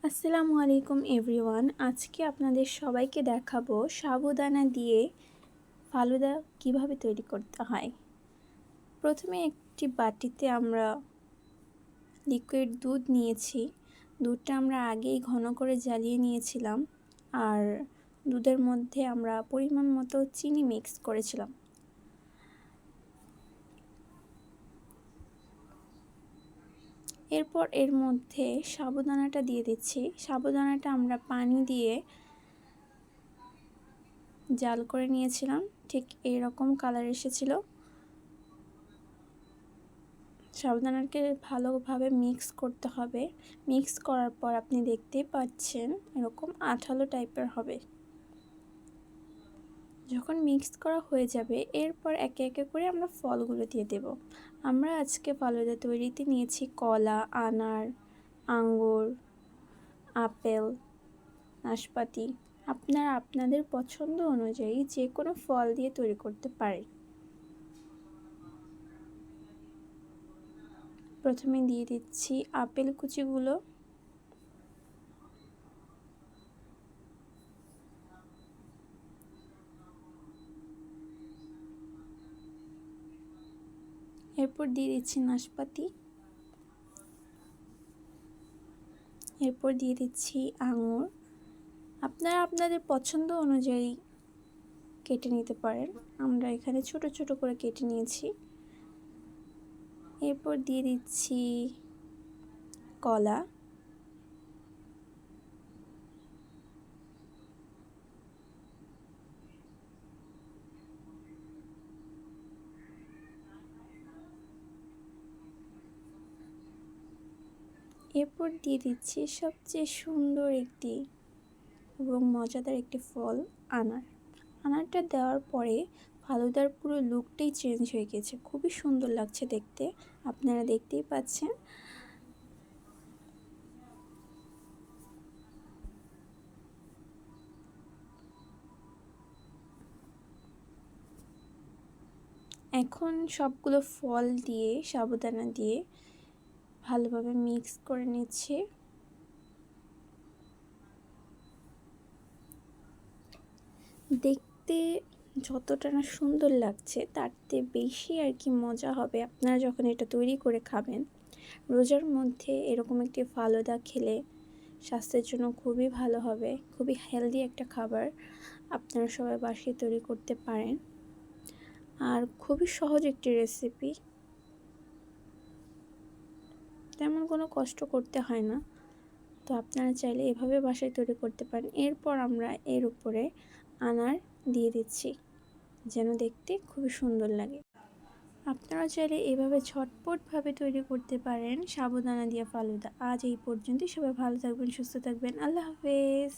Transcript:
আসসালামু আলাইকুম এভরিওয়ান। আজকে আপনাদের সবাইকে দেখাবো সাবুদানা দিয়ে ফালুদা কিভাবে তৈরি করতে হয়। প্রথমে একটি বাটিতে আমরা লিকুইড দুধ নিয়েছি। দুধটা আমরা আগেই ঘন করে জ্বালিয়ে নিয়েছিলাম, আর দুধের মধ্যে আমরা পরিমাণ মতো চিনি মিক্স করেছিলাম। এরপর এর মধ্যে সাবুদানাটা দিয়ে দিচ্ছি। সাবুদানাটা আমরা পানি দিয়ে জাল করে নিয়েছিলাম, ঠিক এরকম কালার এসেছিল। সাবুদানাকে ভালোভাবে মিক্স করতে হবে। মিক্স করার পর আপনি দেখতেই পাচ্ছেন এরকম আঠালো টাইপের হবে। যখন মিক্স করা হয়ে যাবে, এরপর একে একে করে আমরা ফলগুলো দিয়ে দেব। আমরা আজকে ফালুদা তৈরিতে নিয়েছি কলা, আনার, আঙ্গুর, আপেল, নাশপাতি। আপনারা আপনাদের পছন্দ অনুযায়ী যে কোনো ফল দিয়ে তৈরি করতে পারেন। প্রথমে দিয়ে দিচ্ছি আপেল কুচিগুলো। এরপর দিয়ে দিচ্ছি নাশপাতি। এরপর দিয়ে দিচ্ছি আঙুর। আপনারা আপনাদের পছন্দ অনুযায়ী কেটে নিতে পারেন। আমরা এখানে ছোট ছোট করে কেটে নিয়েছি। এরপর দিয়ে দিচ্ছি কলা। এরপর দিয়ে দিচ্ছি সবচেয়ে সুন্দর একটি এবং মজাদার একটি ফল, আনার। আনারটা দেওয়ার পরে ফালুদার পুরো লুকটাই চেঞ্জ হয়ে গেছে, খুবই সুন্দর লাগছে দেখতে। আপনারা দেখতেই পাচ্ছেন। এখন সবগুলো ফল দিয়ে সাবুদানা দিয়ে ভালোভাবে মিক্স করে নিচ্ছি। দেখতে যতটা না সুন্দর লাগছে, তার চেয়ে বেশি আর কি মজা হবে আপনারা যখন এটা তৈরি করে খাবেন। রোজার মধ্যে এরকম একটি ফালুদা খেলে স্বাস্থ্যের জন্য খুবই ভালো হবে। খুবই হেলদি একটা খাবার, আপনারা সবাই বাসায় তৈরি করতে পারেন। আর খুবই সহজ একটি রেসিপি, তেমন কোনো কষ্ট করতে হয় না। তো আপনারা চাইলে এভাবে বাসায় তৈরি করতে পারেন। এরপর আমরা এর উপরে আনার দিয়ে দিচ্ছি, যেন দেখতে খুবই সুন্দর লাগে। আপনারা চাইলে এভাবে ঝটপটভাবে তৈরি করতে পারেন সাবুদানা দিয়ে ফালুদা। আজ এই পর্যন্তই। সবাই ভালো থাকবেন, সুস্থ থাকবেন। আল্লাহ হাফেজ।